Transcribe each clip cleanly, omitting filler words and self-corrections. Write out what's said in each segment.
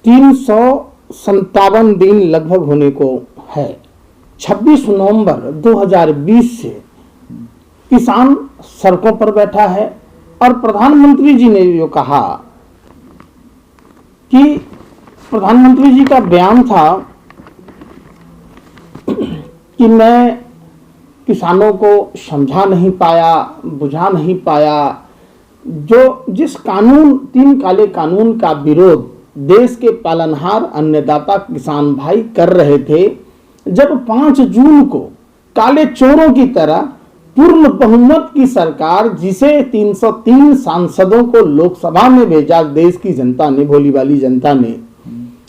357 दिन लगभग होने को है। 26 नवंबर 2020 से किसान सड़कों पर बैठा है और प्रधानमंत्री जी ने जो कहा कि प्रधानमंत्री जी का बयान था कि मैं किसानों को समझा नहीं पाया, बुझा नहीं पाया। जिस कानून, 3 काले कानून का विरोध देश के पालनहार अन्नदाता किसान भाई कर रहे थे, जब 5 जून को काले चोरों की तरह पूर्ण बहुमत की सरकार, जिसे 303 सांसदों को लोकसभा में भेजा देश की जनता ने, भोली भाली जनता ने,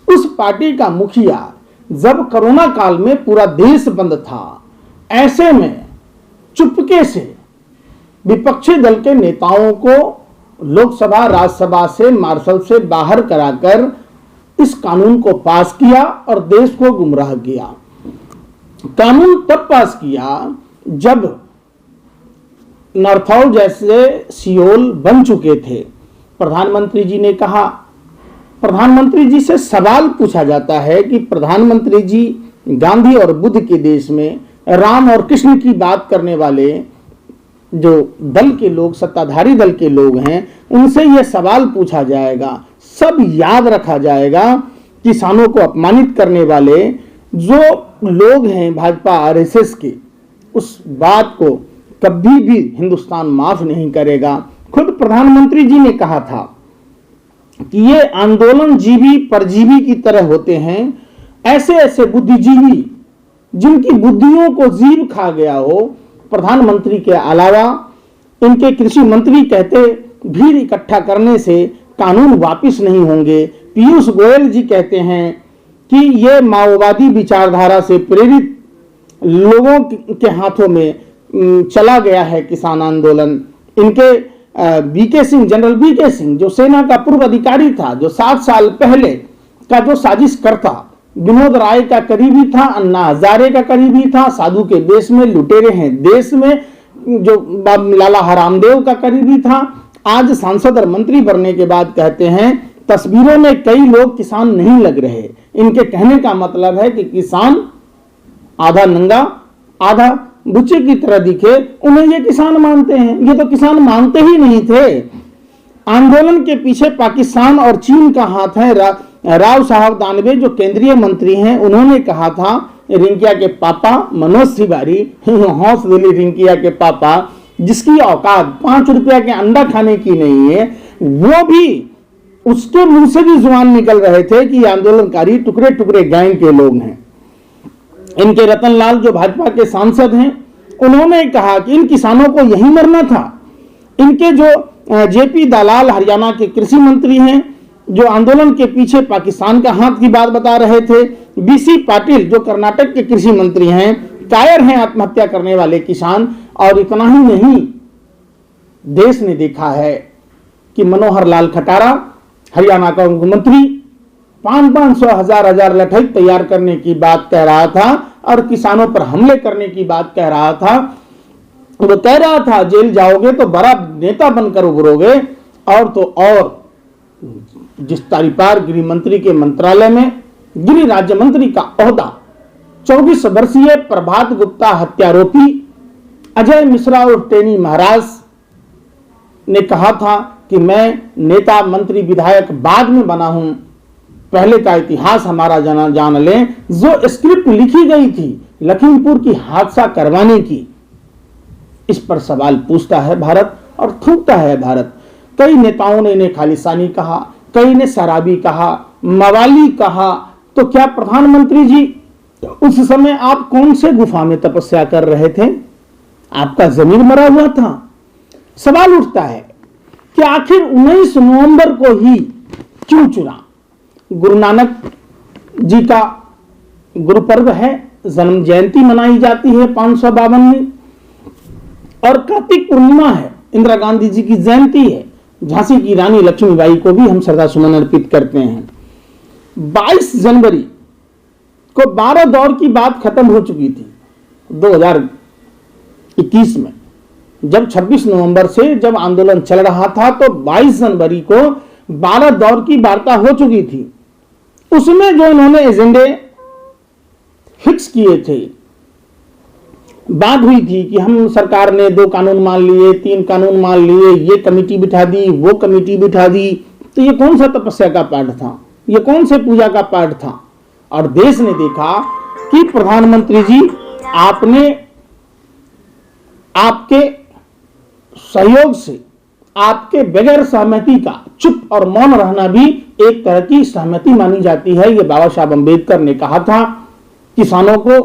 उस पार्टी का मुखिया, जब कोरोना काल में पूरा देश बंद था, ऐसे में चुपके से विपक्षी दल के नेताओं को लोकसभा राज्यसभा से मार्शल से बाहर कराकर इस कानून को पास किया और देश को गुमराह किया। कानून तब पास किया जब नॉर्थॉल जैसे सियोल बन चुके थे। प्रधानमंत्री जी ने कहा, प्रधानमंत्री जी से सवाल पूछा जाता है कि प्रधानमंत्री जी गांधी और बुद्ध के देश में राम और कृष्ण की बात करने वाले जो दल के लोग, सत्ताधारी दल के लोग हैं, उनसे यह सवाल पूछा जाएगा, सब याद रखा जाएगा। किसानों को अपमानित करने वाले जो लोग हैं भाजपा आरएसएस के, उस बात को कभी भी हिंदुस्तान माफ नहीं करेगा। खुद प्रधानमंत्री जी ने कहा था कि ये आंदोलन जीवी परजीवी की तरह होते हैं। ऐसे ऐसे बुद्धिजीवी जिनकी बुद्धियों को जीव खा गया हो, प्रधानमंत्री के अलावा इनके कृषि मंत्री कहते भीड़ इकट्ठा करने से कानून वापिस नहीं होंगे। पीयूष गोयल जी कहते हैं कि ये माओवादी विचारधारा से प्रेरित लोगों के हाथों में चला गया है किसान आंदोलन। इनके बीके सिंह, जनरल बीके सिंह, जो सेना का पूर्व अधिकारी था, जो 7 साल पहले का जो साजिश करता, विनोद राय का करीबी था, अन्ना हजारे का करीबी था, साधु के देश में लुटेरे हैं देश में, जो लाला हरामदेव का करीबी था, आज सांसद और मंत्री बनने के बाद कहते हैं तस्वीरों में कई लोग किसान नहीं लग रहे। इनके कहने का मतलब है कि किसान आधा नंगा आधा बुच्चे की तरह दिखे, उन्हें ये किसान मानते हैं। ये तो किसान मानते ही नहीं थे। आंदोलन के पीछे पाकिस्तान और चीन का हाथ है। राव साहब दानवे जो केंद्रीय मंत्री हैं, उन्होंने कहा था रिंकिया के पापा मनोज तिवारी, हौस दिली रिंकिया के पापा, जिसकी औकात 5 रुपया के अंडा खाने की नहीं है, वो भी उसके मुंह से भी जुबान निकल रहे थे कि आंदोलनकारी टुकड़े टुकड़े गैंग के लोग हैं। इनके रतन लाल जो भाजपा के सांसद हैं, उन्होंने कहा कि इन किसानों को यही मरना था। इनके जो जेपी दलाल हरियाणा के कृषि मंत्री हैं, जो आंदोलन के पीछे पाकिस्तान का हाथ की बात बता रहे थे, बीसी पाटिल जो कर्नाटक के कृषि मंत्री हैं, कायर हैं आत्महत्या करने वाले किसान। और इतना ही नहीं, देश ने देखा है कि मनोहर लाल खटारा हरियाणा का मुख्यमंत्री 500 हजार लठई तैयार करने की बात कह रहा था और किसानों पर हमले करने की बात कह रहा था। वो कह रहा था जेल जाओगे तो बड़ा नेता बनकर उभरोगे। और तो और जिस तारीपार गृह मंत्री के मंत्रालय में गृह राज्य मंत्री का ओहदा 24 वर्षीय प्रभात गुप्ता हत्यारोपी अजय मिश्रा और टेनी महाराज ने कहा था कि मैं नेता मंत्री विधायक बाद में बना हूं, पहले का इतिहास हमारा जान लें। जो स्क्रिप्ट लिखी गई थी लखीमपुर की हादसा करवाने की, इस पर सवाल पूछता है भारत और थूकता है भारत। कई नेताओं ने इन्हें खालिस्तानी कहा, कई ने शराबी कहा, मवाली कहा। तो क्या प्रधानमंत्री जी उस समय आप कौन से गुफा में तपस्या कर रहे थे? आपका जमीन मरा हुआ था। सवाल उठता है कि आखिर 19 नवंबर को ही क्यों चुना? गुरु नानक जी का गुरुपर्व है, जन्म जयंती मनाई जाती है 552वीं, और कार्तिक पूर्णिमा है, इंदिरा गांधी जी की जयंती है, झांसी की रानी लक्ष्मीबाई को भी हम श्रद्धा सुमन अर्पित करते हैं। 22 जनवरी को 12 दौर की बात खत्म हो चुकी थी 2021 में। जब 26 नवंबर से जब आंदोलन चल रहा था तो 22 जनवरी को 12 दौर की वार्ता हो चुकी थी। उसमें जो इन्होंने एजेंडे फिक्स किए थे, बात हुई थी कि हम सरकार ने 2 कानून मान लिए, 3 कानून मान लिए, ये कमेटी बिठा दी, वो कमेटी बिठा दी, तो ये कौन सा तपस्या का पाठ था, ये कौन से पूजा का पाठ था। और देश ने देखा कि प्रधानमंत्री जी आपने आपके सहयोग से, आपके बगैर सहमति का चुप और मौन रहना भी एक तरह की सहमति मानी जाती है। ये बाबा साहब अम्बेडकर ने कहा था। किसानों को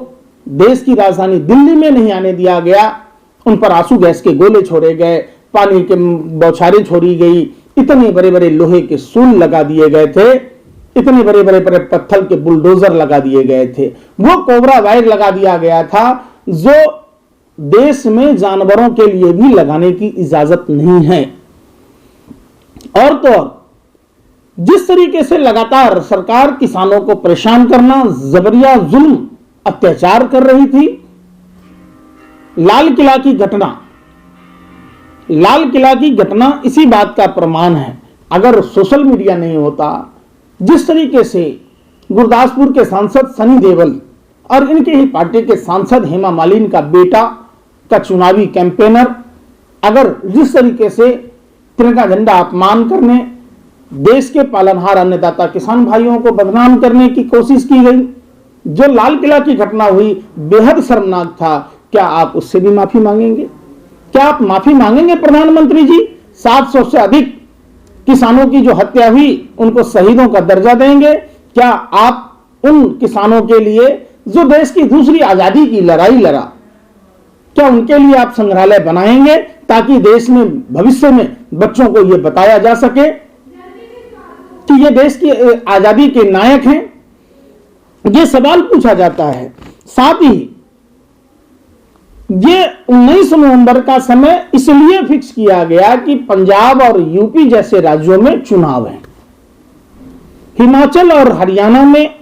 देश की राजधानी दिल्ली में नहीं आने दिया गया, उन पर आंसू गैस के गोले छोड़े गए, पानी के बौछारें छोड़ी गई, इतने बड़े बड़े लोहे के सूल लगा दिए गए थे, इतने बड़े बड़े पत्थर के बुलडोजर लगा दिए गए थे, वो कोबरा वायर लगा दिया गया था जो देश में जानवरों के लिए भी लगाने की इजाजत नहीं है। और तो और जिस तरीके से लगातार सरकार किसानों को परेशान करना, जबरिया जुल्म अत्याचार कर रही थी, लाल किला की घटना इसी बात का प्रमाण है। अगर सोशल मीडिया नहीं होता, जिस तरीके से गुरदासपुर के सांसद सनी देओल और इनके ही पार्टी के सांसद हेमा मालिनी का बेटा का चुनावी कैंपेनर, अगर जिस तरीके से तिरंगा झंडा अपमान करने, देश के पालनहार अन्नदाता किसान भाइयों को बदनाम करने की कोशिश की गई, जो लाल किला की घटना हुई बेहद शर्मनाक था। क्या आप उससे भी माफी मांगेंगे? क्या आप माफी मांगेंगे प्रधानमंत्री जी? 700 से अधिक किसानों की जो हत्या हुई उनको शहीदों का दर्जा देंगे? क्या आप उन किसानों के लिए जो देश की दूसरी आजादी की लड़ाई लड़ा, क्या उनके लिए आप संग्रहालय बनाएंगे ताकि देश में भविष्य में बच्चों को यह बताया जा सके कि ये देश की आजादी के नायक हैं? ये सवाल पूछा जाता है। साथ ही ये 19 नवंबर का समय इसलिए फिक्स किया गया कि पंजाब और यूपी जैसे राज्यों में चुनाव है। हिमाचल और हरियाणा में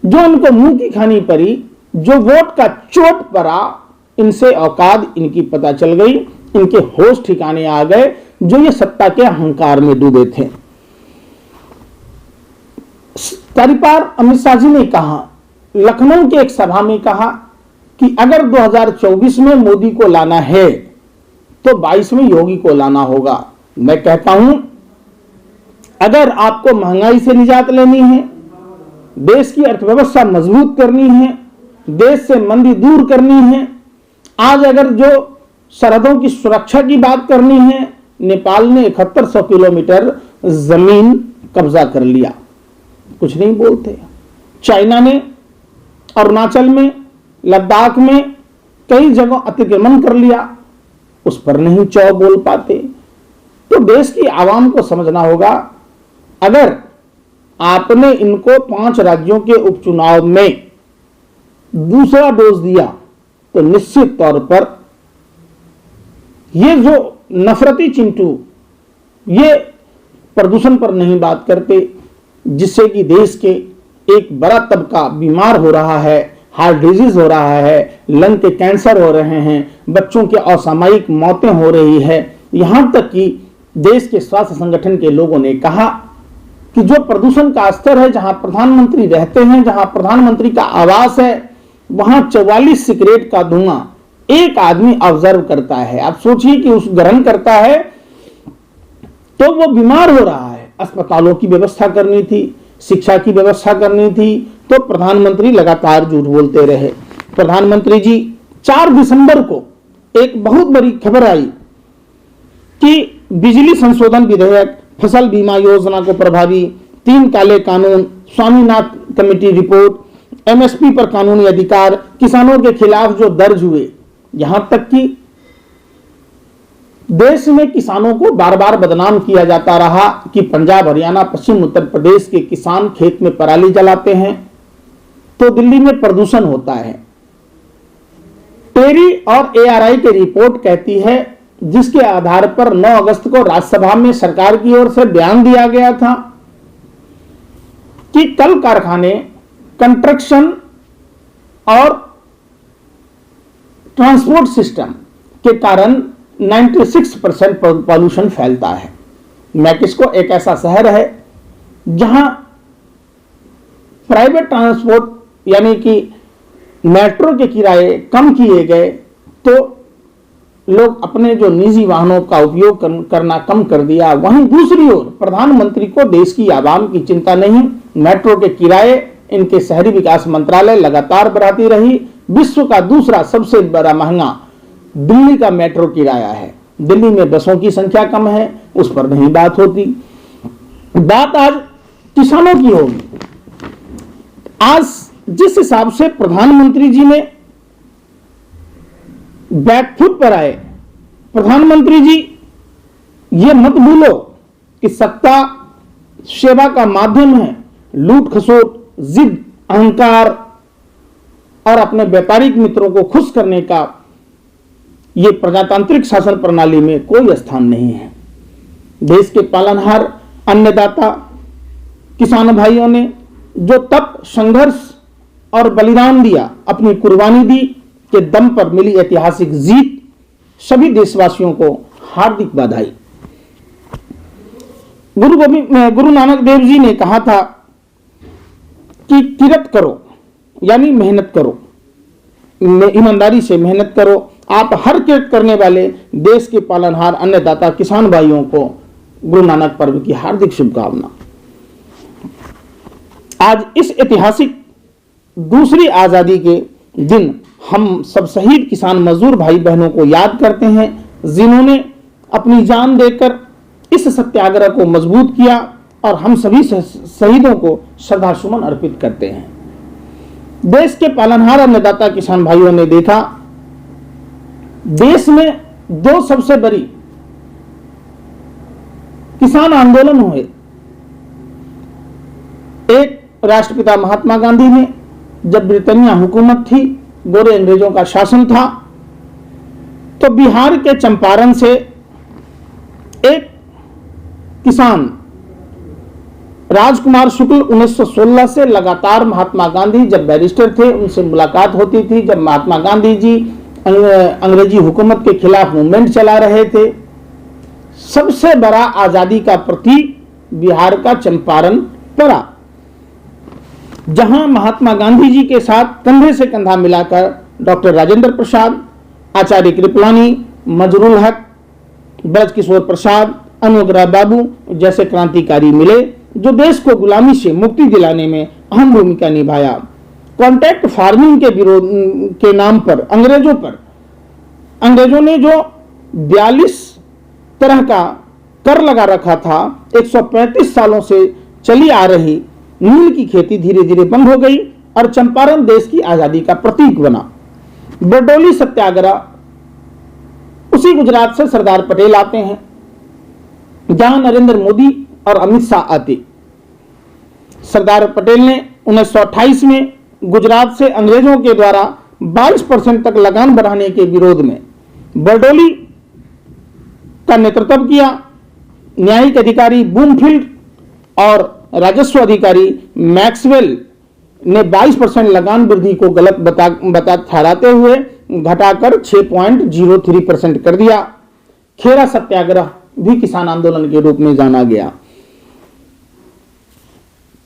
जो इनको मुंह की खानी पड़ी, जो वोट का चोट पड़ा, इनसे औकात इनकी पता चल गई, इनके होश ठिकाने आ गए, जो ये सत्ता के अहंकार में डूबे थे। तरीपार अमित शाह जी ने कहा, लखनऊ के एक सभा में कहा कि अगर 2024 में मोदी को लाना है तो 22 में योगी को लाना होगा। मैं कहता हूं, अगर आपको महंगाई से निजात लेनी है, देश की अर्थव्यवस्था मजबूत करनी है, देश से मंदी दूर करनी है, आज अगर जो सरहदों की सुरक्षा की बात करनी है, नेपाल ने 7100 किलोमीटर जमीन कब्जा कर लिया, कुछ नहीं बोलते। चाइना ने अरुणाचल में, लद्दाख में कई जगह अतिक्रमण कर लिया, उस पर नहीं चौ बोल पाते। तो देश की आवाम को समझना होगा, अगर आपने इनको 5 राज्यों के उपचुनाव में दूसरा डोज दिया तो निश्चित तौर पर ये जो नफरती चिंटू, ये प्रदूषण पर नहीं बात करते, जिससे कि देश के एक बड़ा तबका बीमार हो रहा है, हार्ट डिजीज हो रहा है, लंग के कैंसर हो रहे हैं, बच्चों की असामयिक मौतें हो रही है। यहां तक कि देश के स्वास्थ्य संगठन के लोगों ने कहा कि जो प्रदूषण का स्तर है, जहां प्रधानमंत्री रहते हैं, जहां प्रधानमंत्री का आवास है, वहां 44 सिगरेट का धुआं एक आदमी ऑब्जर्व करता है। आप सोचिए कि उस ग्रहण करता है तो वो बीमार हो रहा है। अस्पतालों की व्यवस्था करनी थी, शिक्षा की व्यवस्था करनी थी, तो प्रधानमंत्री लगातार झूठ बोलते रहे। प्रधानमंत्री जी 4 दिसंबर को एक बहुत बड़ी खबर आई कि बिजली संशोधन विधेयक, फसल बीमा योजना को प्रभावी, 3 काले कानून, स्वामीनाथन कमेटी रिपोर्ट, एमएसपी पर कानूनी अधिकार, किसानों के खिलाफ जो दर्ज हुए, यहां तक कि देश में किसानों को बार बार बदनाम किया जाता रहा कि पंजाब, हरियाणा, पश्चिम उत्तर प्रदेश के किसान खेत में पराली जलाते हैं तो दिल्ली में प्रदूषण होता है। टेरी और एआरआई की रिपोर्ट कहती है, जिसके आधार पर 9 अगस्त को राज्यसभा में सरकार की ओर से बयान दिया गया था कि कल कारखाने, कंस्ट्रक्शन और ट्रांसपोर्ट सिस्टम के कारण 96% पॉल्यूशन फैलता है। मैक्सिको एक ऐसा शहर है जहां प्राइवेट ट्रांसपोर्ट यानी कि मेट्रो के किराए कम किए गए तो लोग अपने जो निजी वाहनों का उपयोग करना कम कर दिया। वहीं दूसरी ओर प्रधानमंत्री को देश की आवाम की चिंता नहीं। मेट्रो के किराए इनके शहरी विकास मंत्रालय लगातार बढ़ाती रही। विश्व का दूसरा सबसे बड़ा महंगा दिल्ली का मेट्रो किराया है। दिल्ली में बसों की संख्या कम है, उस पर नहीं बात होती। बात आज किसानों की होगी। आज जिस हिसाब से प्रधानमंत्री जी ने बैकफुट पर आए, प्रधानमंत्री जी ये मत भूलो कि सत्ता सेवा का माध्यम है। लूट खसोट, जिद, अहंकार और अपने व्यापारिक मित्रों को खुश करने का ये प्रजातांत्रिक शासन प्रणाली में कोई स्थान नहीं है। देश के पालनहार अन्नदाता किसान भाइयों ने जो तप, संघर्ष और बलिदान दिया, अपनी कुर्बानी दी के दम पर मिली ऐतिहासिक जीत, सभी देशवासियों को हार्दिक बधाई। गुरु नानक देव जी ने कहा था कि किरत करो यानी मेहनत करो, ईमानदारी से मेहनत करो। आप हर किरत करने वाले देश के पालनहार अन्नदाता किसान भाइयों को गुरु नानक पर्व की हार्दिक शुभकामना। आज इस ऐतिहासिक दूसरी आजादी के दिन हम सब शहीद किसान मजदूर भाई बहनों को याद करते हैं, जिन्होंने अपनी जान देकर इस सत्याग्रह को मजबूत किया, और हम सभी शहीदों को श्रद्धा सुमन अर्पित करते हैं। देश के पालनहार अन्नदाता किसान भाइयों ने देखा, देश में दो सबसे बड़ी किसान आंदोलन हुए। एक राष्ट्रपिता महात्मा गांधी ने, जब ब्रिटेनिया हुकूमत थी, गोरे अंग्रेजों का शासन था, तो बिहार के चंपारण से एक किसान राजकुमार शुक्ल 1916 से लगातार महात्मा गांधी जब बैरिस्टर थे उनसे मुलाकात होती थी। जब महात्मा गांधी जी अंग्रेजी हुकूमत के खिलाफ मूवमेंट चला रहे थे, सबसे बड़ा आजादी का प्रतीक बिहार का चंपारण पड़ा, जहां महात्मा गांधी जी के साथ कंधे से कंधा मिलाकर डॉक्टर राजेंद्र प्रसाद, आचार्य कृपलानी, मजरूल हक, ब्रजकिशोर प्रसाद, अनुग्रह बाबू जैसे क्रांतिकारी मिले, जो देश को गुलामी से मुक्ति दिलाने में अहम भूमिका निभाया। कॉन्ट्रैक्ट फार्मिंग के विरोध के नाम पर अंग्रेजों ने जो 42 तरह का कर लगा रखा था, 135 सालों से चली आ रही नील की खेती धीरे धीरे बंद हो गई और चंपारण देश की आजादी का प्रतीक बना। बरडोली सत्याग्रह, उसी गुजरात से सरदार पटेल आते हैं, जहां नरेंद्र मोदी और अमित शाह आते। सरदार पटेल ने 1928 में गुजरात से अंग्रेजों के द्वारा 22% तक लगान बढ़ाने के विरोध में बरडोली का नेतृत्व किया। न्यायिक अधिकारी बूमफील्ड और राजस्व अधिकारी मैक्सवेल ने 22% लगान वृद्धि को गलत बता ठहराते हुए घटाकर 6.03% कर दिया। खेरा सत्याग्रह भी किसान आंदोलन के रूप में जाना गया।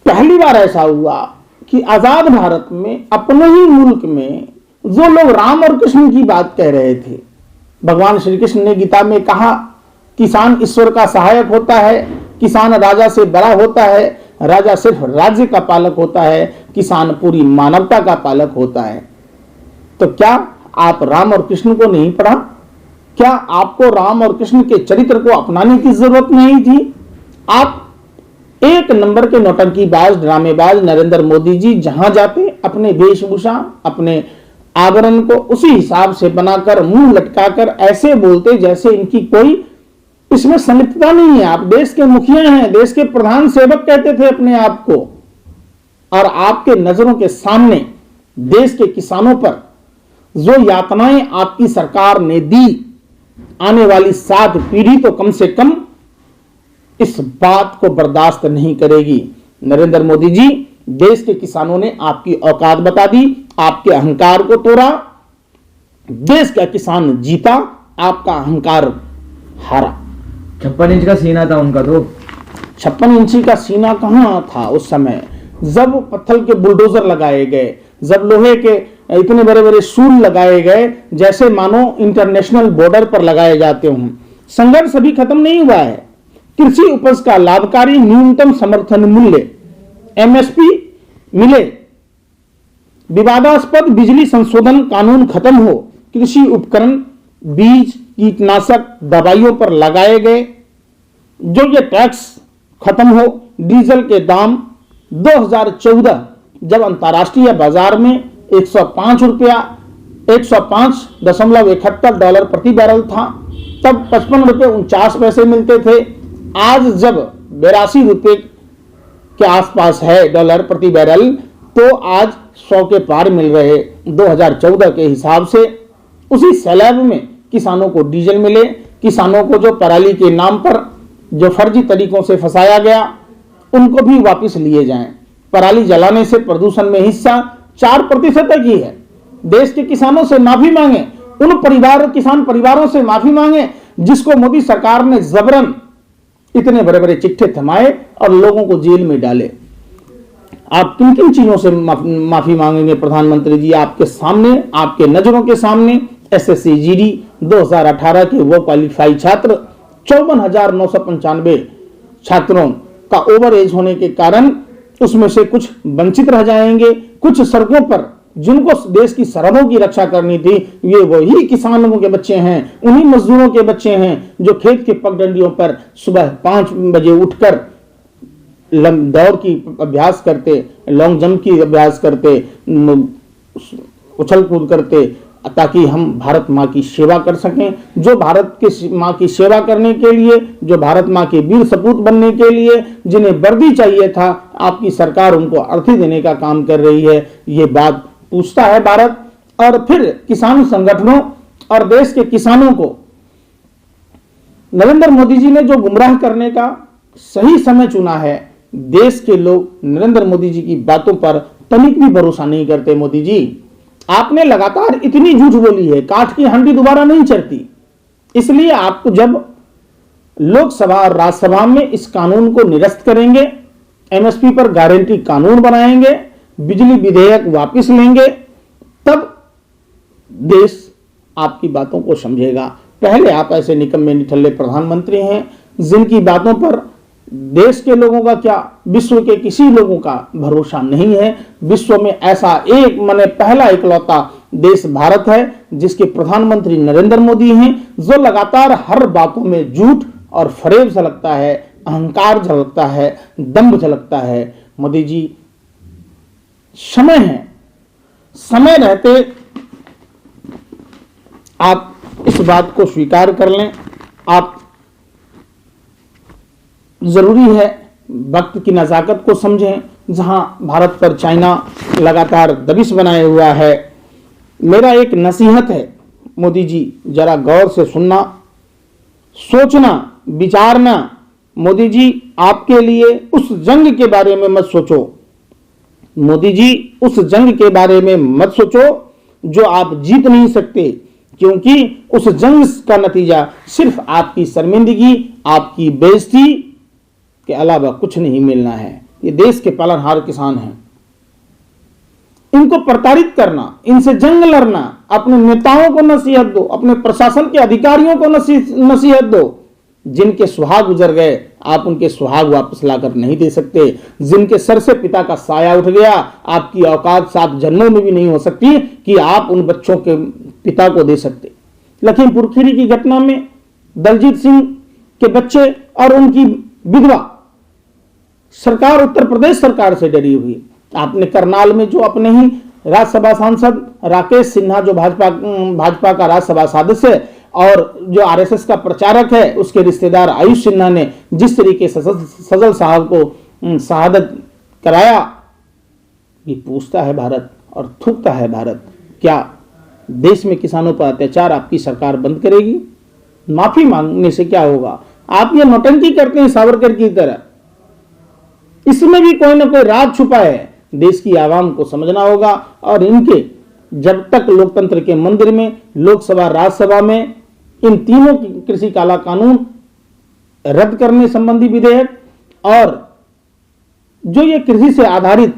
पहली बार ऐसा हुआ कि आजाद भारत में, अपने ही मुल्क में, जो लोग राम और कृष्ण की बात कह रहे थे, भगवान श्री कृष्ण ने गीता में कहा, किसान ईश्वर का सहायक होता है, किसान राजा से बड़ा होता है, राजा सिर्फ राज्य का पालक होता है, किसान पूरी मानवता का पालक होता है। तो क्या आप राम और कृष्ण को नहीं पढ़ा? क्या आपको राम और कृष्ण के चरित्र को अपनाने की जरूरत नहीं थी? आप एक नंबर के नौटंकीबाज, ड्रामेबाज नरेंद्र मोदी जी जहां जाते अपने वेशभूषा, अपने आवरण को उसी हिसाब से बनाकर, मुंह लटकाकर ऐसे बोलते जैसे इनकी कोई इसमें संलिप्तता नहीं है। आप देश के मुखिया हैं, देश के प्रधान सेवक कहते थे अपने आप को, और आपके नजरों के सामने देश के किसानों पर जो यातनाएं आपकी सरकार ने दी, आने वाली 7 पीढ़ी तो कम से कम इस बात को बर्दाश्त नहीं करेगी। नरेंद्र मोदी जी, देश के किसानों ने आपकी औकात बता दी, आपके अहंकार को तोड़ा, देश का किसान जीता, आपका अहंकार हारा। 56 इंच का सीना था उनका, तो 56 इंची का सीना कहां था उस समय? जब पत्थर के बुलडोजर लगाए गए, जब लोहे के इतने बड़े बड़े सूल लगाए गए जैसे मानो इंटरनेशनल बॉर्डर पर लगाए जाते हों। संघर्ष अभी खत्म नहीं हुआ है। कृषि उपज का लाभकारी न्यूनतम समर्थन मूल्य एमएसपी मिले, विवादास्पद बिजली संशोधन कानून खत्म हो, कृषि उपकरण, बीज, कीटनाशक दवाइयों पर लगाए गए जो ये टैक्स खत्म हो, डीजल के दाम 2014 जब अंतर्राष्ट्रीय बाजार में 105.71 डॉलर प्रति बैरल था, तब 55 रुपये 49 पैसे मिलते थे। आज जब 82 रुपये के आसपास है डॉलर प्रति बैरल, तो आज 100 के पार मिल रहे। 2014 के हिसाब से उसी स्लैब में किसानों को डीजल मिले, किसानों को जो पराली के नाम पर जो फर्जी तरीकों से फंसाया गया उनको भी वापस लिए जाएं। पराली जलाने से प्रदूषण में हिस्सा 4% तक ही है। देश के किसानों से माफी मांगे, उन किसान परिवारों से माफी मांगे जिसको मोदी सरकार ने जबरन इतने बड़े बड़े चिट्ठे थमाए और लोगों को जेल में डाले। आप किन किन चीजों से माफी मांगेंगे प्रधानमंत्री जी? आपके सामने, आपके नजरों के सामने एसएससी जीडी 2018 के वो क्वालिफाई छात्र 54,995 छात्रों का ओवर एज होने के कारण उसमें से कुछ वंचित रह जाएंगे। कुछ सड़कों पर जिनको देश की सरहदों की रक्षा करनी थी, ये वही किसानों के बच्चे हैं, उन्हीं मजदूरों के बच्चे हैं जो खेत के पगडंडियों पर सुबह 5 बजे उठकर दौड़ की अभ्यास करते, लॉन्ग जंप की अभ्यास करते, उछल कूद करते, ताकि हम भारत माँ की सेवा कर सकें। जो भारत की माँ की सेवा करने के लिए, जो भारत माँ के वीर सपूत बनने के लिए, जिन्हें वर्दी चाहिए था, आपकी सरकार उनको अर्थी देने का काम कर रही है। ये बात पूछता है भारत। और फिर किसान संगठनों और देश के किसानों को नरेंद्र मोदी जी ने जो गुमराह करने का सही समय चुना है, देश के लोग नरेंद्र मोदी जी की बातों पर तनिक भी भरोसा नहीं करते। मोदी जी, आपने लगातार इतनी झूठ बोली है, काठ की हंडी दोबारा नहीं चढ़ती। इसलिए आपको जब लोकसभा और राज्यसभा में इस कानून को निरस्त करेंगे, एमएसपी पर गारंटी कानून बनाएंगे, बिजली विधेयक वापस लेंगे, तब देश आपकी बातों को समझेगा। पहले आप ऐसे निकम्मे निठल्ले प्रधानमंत्री हैं जिनकी बातों पर देश के लोगों का क्या, विश्व के किसी लोगों का भरोसा नहीं है। विश्व में ऐसा एक पहला इकलौता देश भारत है जिसके प्रधानमंत्री नरेंद्र मोदी हैं, जो लगातार हर बातों में झूठ और फरेब झलकता है, अहंकार झलकता है, दंभ झलकता है। मोदी जी, समय है, समय रहते आप इस बात को स्वीकार कर लें। आप जरूरी है वक्त की नजाकत को समझें। जहां भारत पर चाइना लगातार दबिश बनाए हुआ है, मेरा एक नसीहत है मोदी जी, जरा गौर से सुनना, सोचना, विचारना। मोदी जी, आपके लिए उस जंग के बारे में मत सोचो। मोदी जी, उस जंग के बारे में मत सोचो जो आप जीत नहीं सकते, क्योंकि उस जंग का नतीजा सिर्फ आपकी शर्मिंदगी, आपकी बेइज्जती के अलावा कुछ नहीं मिलना है। ये देश के पालनहार किसान हैं, इनको प्रताड़ित करना, इनसे जंग लड़ना, अपने नेताओं को नसीहत दो, अपने प्रशासन के अधिकारियों को नसीहत दो। जिनके सुहाग गुजर गए, आप उनके सुहाग वापस लाकर नहीं दे सकते। जिनके सर से पिता का साया उठ गया, आपकी औकात 7 जन्मों में भी नहीं हो सकती कि आप उन बच्चों के पिता को दे सकते। लखीमपुर खीरी की घटना में दलजीत सिंह के बच्चे और उनकी विधवा सरकार, उत्तर प्रदेश सरकार से डरी हुई। आपने करनाल में जो अपने ही राज्यसभा सांसद राकेश सिन्हा, जो भाजपा का राज्यसभा सदस्य और जो आरएसएस का प्रचारक है, उसके रिश्तेदार आयुष सिन्हा ने जिस तरीके से सजल साहब को शहादत कराया, ये पूछता है भारत और थूकता है भारत। क्या देश में किसानों पर अत्याचार आपकी सरकार बंद करेगी? माफी मांगने से क्या होगा? आप ये नौटंकी करते हैं सावरकर की तरह, इसमें भी कोई ना कोई राज छुपा है। देश की आवाम को समझना होगा। और इनके जब तक लोकतंत्र के मंदिर में, लोकसभा, राज्यसभा में इन तीनों की कृषि काला कानून रद्द करने संबंधी विधेयक और जो ये कृषि से आधारित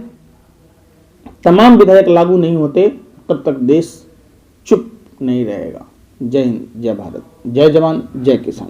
तमाम विधेयक लागू नहीं होते तब तक देश चुप नहीं रहेगा। जय हिंद, जय भारत, जय जवान, जय किसान।